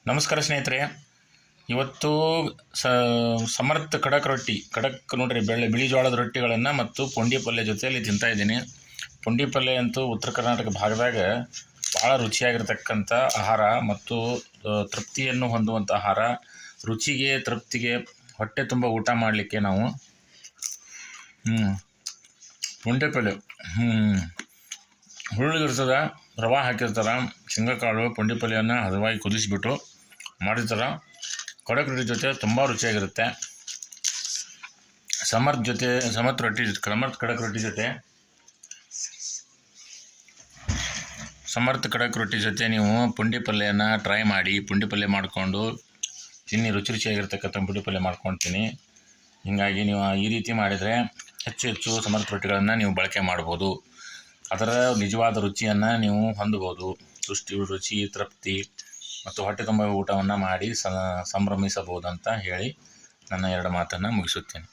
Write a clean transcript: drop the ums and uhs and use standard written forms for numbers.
ನಮಸ್ಕಾರ ಸ್ನೇಹಿತರೆ. ಇವತ್ತು ಸಮರ್ಥ ಖಡಕ್ ರೊಟ್ಟಿ ನೋಡ್ರಿ, ಬಿಳಿ ಜೋಳದ ರೊಟ್ಟಿಗಳನ್ನು ಮತ್ತು ಪುಂಡಿ ಪಲ್ಯ ಜೊತೆಯಲ್ಲಿ ತಿಂತಾ ಇದ್ದೀನಿ. ಪುಂಡಿ ಪಲ್ಯ ಅಂತೂ ಉತ್ತರ ಕರ್ನಾಟಕ ಭಾಗದಾಗ ಭಾಳ ರುಚಿಯಾಗಿರ್ತಕ್ಕಂಥ ಆಹಾರ ಮತ್ತು ತೃಪ್ತಿಯನ್ನು ಹೊಂದುವಂಥ ಆಹಾರ. ರುಚಿಗೆ ತೃಪ್ತಿಗೆ ಹೊಟ್ಟೆ ತುಂಬ ಊಟ ಮಾಡಲಿಕ್ಕೆ ನಾವು ಪುಂಡಿ ಪಲ್ಯ ಹುರುಳಿಗಿರ್ತದೆ, ರವೆ ಹಾಕಿರ್ತಾರೆ, ಶೇಂಗಾಕಾಳು, ಪುಂಡಿ ಪಲ್ಯನ ಹದವಾಗಿ ಕುದಿಸಿಬಿಟ್ಟು ಮಾಡಿರ್ತಾರೆ. ಖಡಕ್ ರೊಟ್ಟಿ ಜೊತೆ ತುಂಬ ರುಚಿಯಾಗಿರುತ್ತೆ. ಸಮರ್ಥ ಖಡಕ್ ರೊಟ್ಟಿ ಜೊತೆ ನೀವು ಪುಂಡಿ ಪಲ್ಯನ ಟ್ರೈ ಮಾಡಿ. ಪುಂಡಿ ಪಲ್ಯ ಮಾಡಿಕೊಂಡು ತಿನ್ನಿ, ರುಚಿಯಾಗಿರ್ತಕ್ಕಂಥ ಪುಂಡಿ ಪಲ್ಯ ಮಾಡ್ಕೊಳ್ತೀನಿ. ಹೀಗಾಗಿ ನೀವು ಈ ರೀತಿ ಮಾಡಿದರೆ ಹೆಚ್ಚು ಸಮರ್ಥ ರೊಟ್ಟಿಗಳನ್ನು ನೀವು ಬಳಕೆ ಮಾಡ್ಬೋದು. ಅದರ ನಿಜವಾದ ರುಚಿಯನ್ನು ನೀವು ಹೊಂದಬಹುದು. ರುಚಿ, ತೃಪ್ತಿ ಮತ್ತು ಹೊಟ್ಟೆ ತುಂಬ ಊಟವನ್ನು ಮಾಡಿ ಸಂಭ್ರಮಿಸಬಹುದು ಅಂತ ಹೇಳಿ ನನ್ನ ಎರಡು ಮಾತನ್ನು ಮುಗಿಸುತ್ತೇನೆ.